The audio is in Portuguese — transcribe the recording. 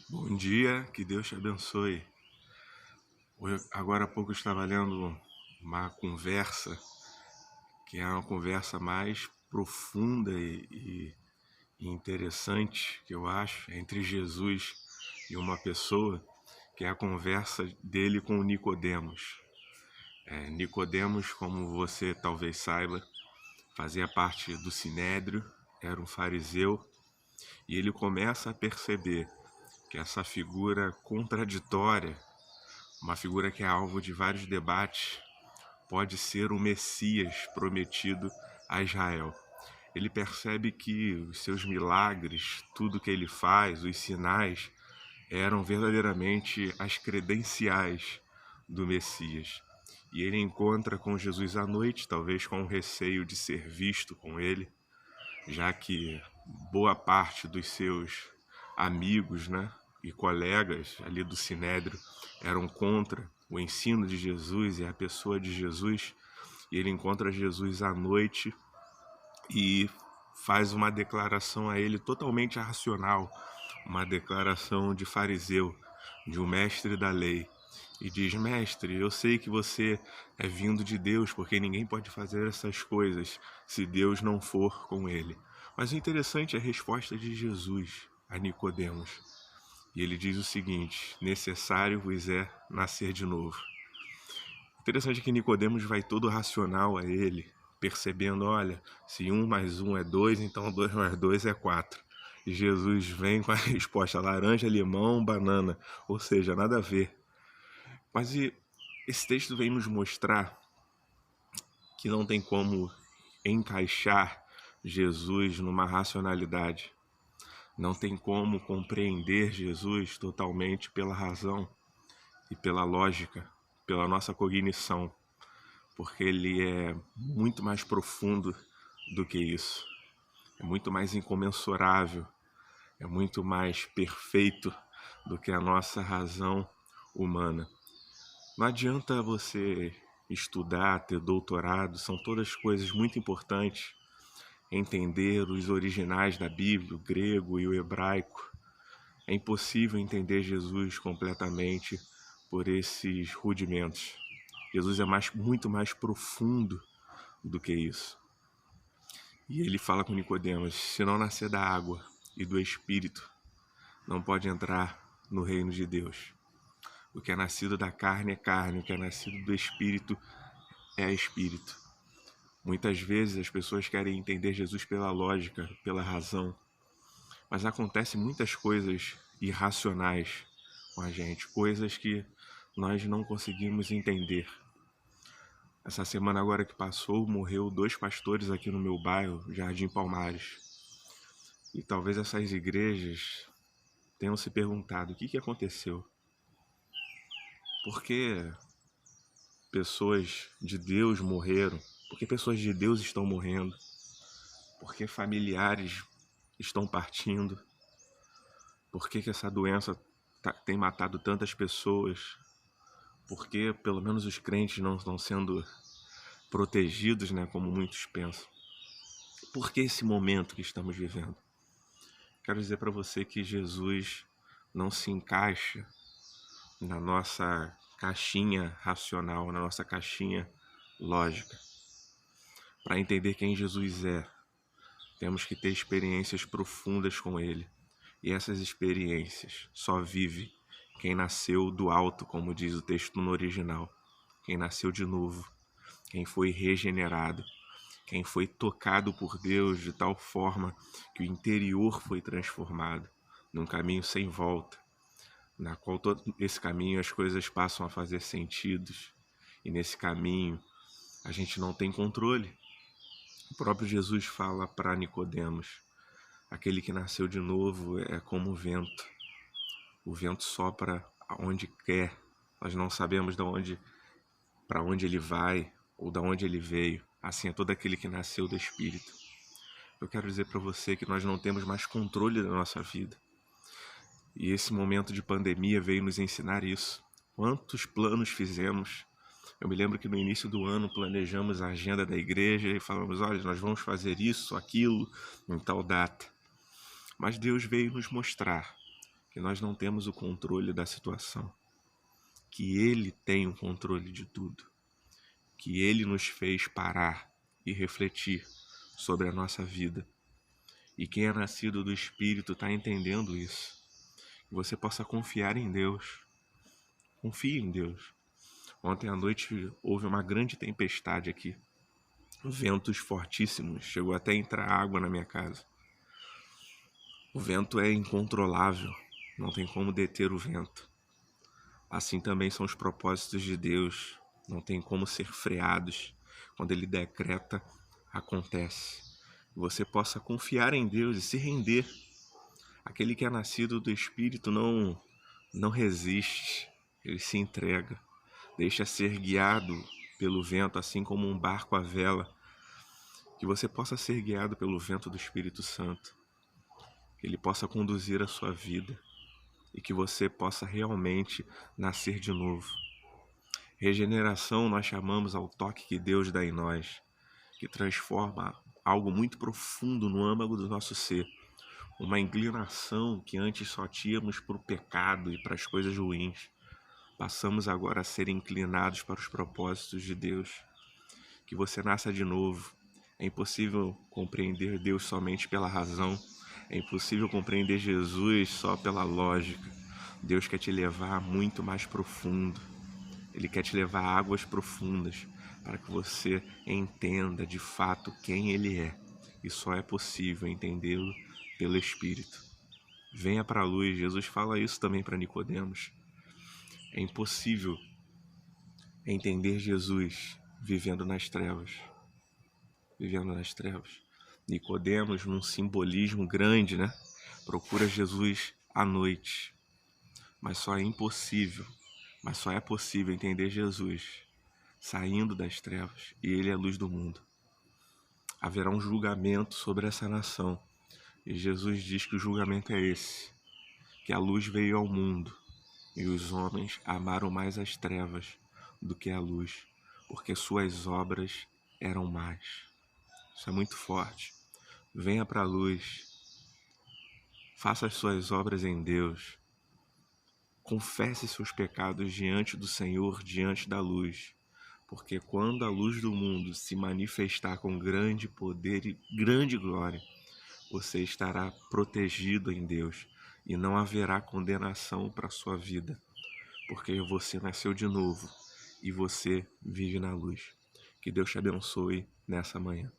Bom dia, que Deus te abençoe. Agora há pouco eu estava lendo uma conversa, que é uma conversa mais profunda e interessante, que eu acho, entre Jesus e uma pessoa, que é a conversa dele com o Nicodemos. Nicodemos, como você talvez saiba, fazia parte do Sinédrio, era um fariseu, e ele começa a perceber que essa figura contraditória, uma figura que é alvo de vários debates, pode ser o Messias prometido a Israel. Ele percebe que os seus milagres, tudo que ele faz, os sinais, eram verdadeiramente as credenciais do Messias. E ele encontra com Jesus à noite, talvez com o receio de ser visto com ele, já que boa parte dos seus amigos, né, e colegas ali do Sinédrio eram contra o ensino de Jesus e a pessoa de Jesus. E ele encontra Jesus à noite e faz uma declaração a ele totalmente irracional, uma declaração de fariseu, de um mestre da lei. E diz: Mestre, eu sei que você é vindo de Deus, porque ninguém pode fazer essas coisas se Deus não for com ele. Mas o interessante é a resposta de Jesus a Nicodemos. E ele diz o seguinte: necessário vos é nascer de novo. Interessante que Nicodemos vai todo racional a ele, percebendo: olha, se 1 mais 1 é 2, então 2 mais 2 é 4. E Jesus vem com a resposta: laranja, limão, banana. Ou seja, nada a ver. Mas esse texto vem nos mostrar que não tem como encaixar Jesus numa racionalidade. Não tem como compreender Jesus totalmente pela razão e pela lógica, pela nossa cognição, porque ele é muito mais profundo do que isso. É muito mais incomensurável, é muito mais perfeito do que a nossa razão humana. Não adianta você estudar, ter doutorado, são todas coisas muito importantes. Entender os originais da Bíblia, o grego e o hebraico. É impossível entender Jesus completamente por esses rudimentos. Jesus é muito mais profundo do que isso. E ele fala com Nicodemos: se não nascer da água e do Espírito, não pode entrar no reino de Deus. O que é nascido da carne é carne, o que é nascido do Espírito é Espírito. Muitas vezes as pessoas querem entender Jesus pela lógica, pela razão, mas acontecem muitas coisas irracionais com a gente, coisas que nós não conseguimos entender. Essa semana agora que passou, morreu 2 pastores aqui no meu bairro, Jardim Palmares. E talvez essas igrejas tenham se perguntado o que aconteceu. Por que pessoas de Deus morreram? Por que pessoas de Deus estão morrendo? Por que familiares estão partindo? Por que essa doença tem matado tantas pessoas? Por que pelo menos os crentes não estão sendo protegidos, né, como muitos pensam? Por que esse momento que estamos vivendo? Quero dizer para você que Jesus não se encaixa na nossa caixinha racional, na nossa caixinha lógica. Para entender quem Jesus é, temos que ter experiências profundas com Ele. E essas experiências só vive quem nasceu do alto, como diz o texto no original. Quem nasceu de novo, quem foi regenerado, quem foi tocado por Deus de tal forma que o interior foi transformado num caminho sem volta, na qual todo esse caminho as coisas passam a fazer sentido, e nesse caminho a gente não tem controle. O próprio Jesus fala para Nicodemos: aquele que nasceu de novo é como o vento sopra aonde quer, nós não sabemos para onde ele vai ou de onde ele veio. Assim é todo aquele que nasceu do Espírito. Eu quero dizer para você que nós não temos mais controle da nossa vida. E esse momento de pandemia veio nos ensinar isso. Quantos planos fizemos? Eu me lembro que no início do ano planejamos a agenda da igreja e falamos: olha, nós vamos fazer isso, aquilo, em tal data. Mas Deus veio nos mostrar que nós não temos o controle da situação, que Ele tem o controle de tudo, que Ele nos fez parar e refletir sobre a nossa vida. E quem é nascido do Espírito está entendendo isso. Que você possa confiar em Deus. Confie em Deus. Ontem à noite houve uma grande tempestade aqui. Ventos fortíssimos. Chegou até a entrar água na minha casa. O vento é incontrolável. Não tem como deter o vento. Assim também são os propósitos de Deus. Não tem como ser freados. Quando Ele decreta, acontece. Que você possa confiar em Deus e se render. Aquele que é nascido do Espírito não resiste. Ele se entrega. Deixa ser guiado pelo vento, assim como um barco à vela. Que você possa ser guiado pelo vento do Espírito Santo. Que Ele possa conduzir a sua vida. E que você possa realmente nascer de novo. Regeneração nós chamamos ao toque que Deus dá em nós, que transforma algo muito profundo no âmago do nosso ser. Uma inclinação que antes só tínhamos para o pecado e para as coisas ruins. Passamos agora a ser inclinados para os propósitos de Deus. Que você nasça de novo. É impossível compreender Deus somente pela razão. É impossível compreender Jesus só pela lógica. Deus quer te levar muito mais profundo. Ele quer te levar a águas profundas para que você entenda de fato quem Ele é. E só é possível entendê-lo pelo Espírito. Venha para a luz. Jesus fala isso também para Nicodemos. É impossível entender Jesus vivendo nas trevas. Vivendo nas trevas. Nicodemos, num simbolismo grande, né? Procura Jesus à noite. Mas só é possível entender Jesus saindo das trevas, e Ele é a luz do mundo. Haverá um julgamento sobre essa nação, e Jesus diz que o julgamento é esse, que a luz veio ao mundo, e os homens amaram mais as trevas do que a luz, porque suas obras eram más. Isso é muito forte. Venha para a luz, faça as suas obras em Deus, confesse seus pecados diante do Senhor, diante da luz. Porque quando a luz do mundo se manifestar com grande poder e grande glória, você estará protegido em Deus e não haverá condenação para a sua vida, porque você nasceu de novo e você vive na luz. Que Deus te abençoe nessa manhã.